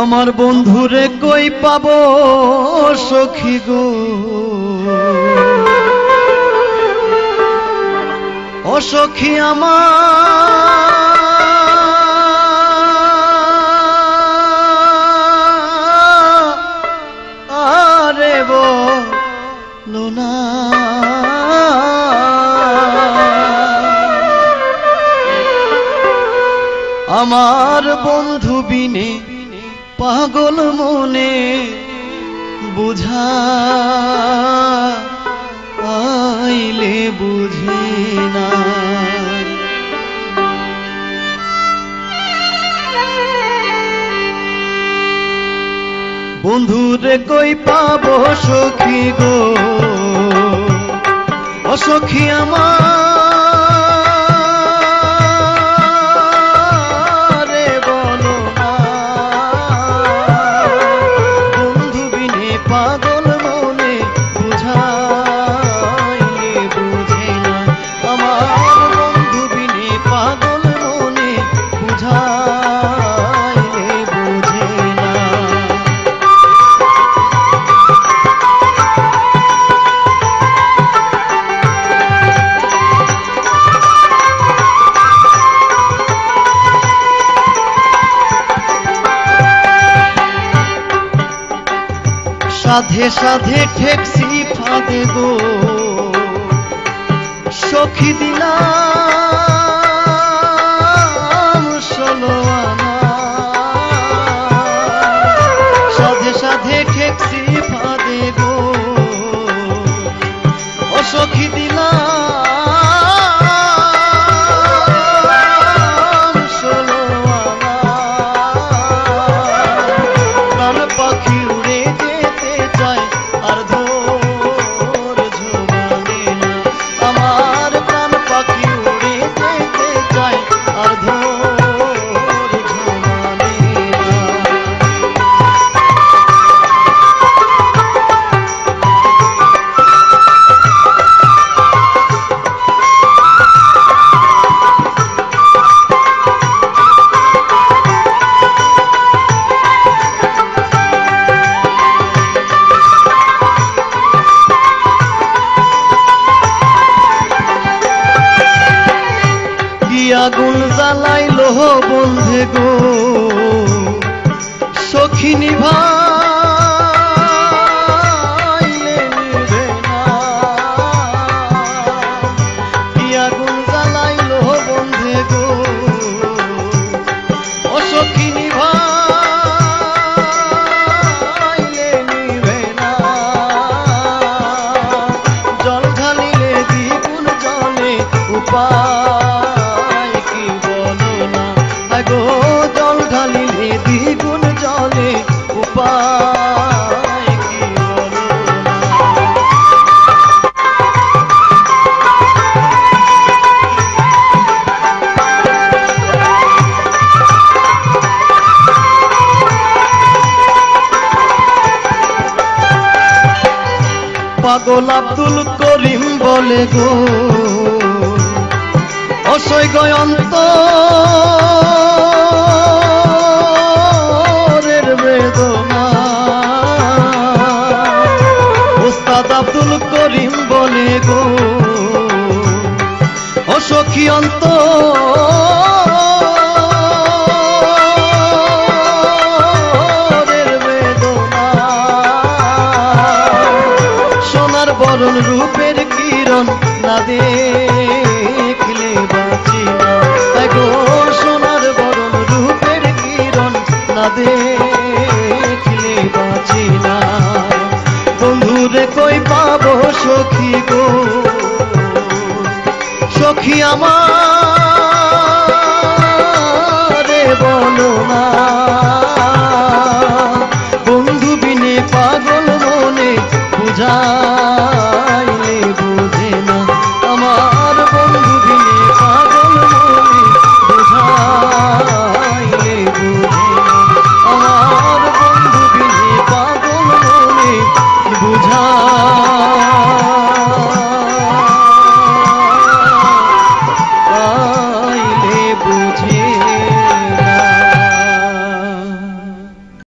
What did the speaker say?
আমার বন্ধুরে কই পাবো সখী গো, ও সখী আমারে বলো না। আমার বন্ধু বিনে পাগল মনে বুঝাইলে বুঝে না। বন্ধুরে কই পাবো সখী গো, ও সখী আমারে বলো না। বন্ধু বিনে পাগল মনে বুঝাইলে বুঝে না। আমার বন্ধু বিনে পাগল মনে বুঝাইলে বুঝে না। সাধে সাধে ঠেকছি ফাঁদে গো, সখী দিলাম 16 আনা। সাধে সাধে ঠেকছি ফাঁদে গো, ও সখী দিলাম 16 আনা। প্রাণ পাখি উড়ে যেতে চায় আর ধৈর্য মানে না। আমার প্রাণ পাখি উড়ে যেতে চায় আর ধৈর্য মানে না। আগুন জ্বালাইলো বন্ধে গো, সখী নিভাইলে নিভে না। কি আগুন জ্বালাইলো বন্ধে গো, ও সখী নিভাইলে নিভে না। জল ঢালিলে দ্বিগুণ জলে উপায় কি বলো না। গো জল ঢালিলে দ্বিগুণ জলে উপায় কি বলো না। পাগল আব্দুল করিম বলে গো, অসহ্য অন্তরের বেদনা। উস্তাদ আব্দুল করিম বলে গো, ও সখী অন্তরের বেদনা। সোনার বরণ রূপের কিরণ না দেখলে বাঁচি না। গো সোনার বরণ রূপের কিরণ না দেখলে বাঁচি না। বন্ধুরে কই পাবো সখী গো, সখী আমারে বলো না। বন্ধু বিনে পাগল মনে বুঝা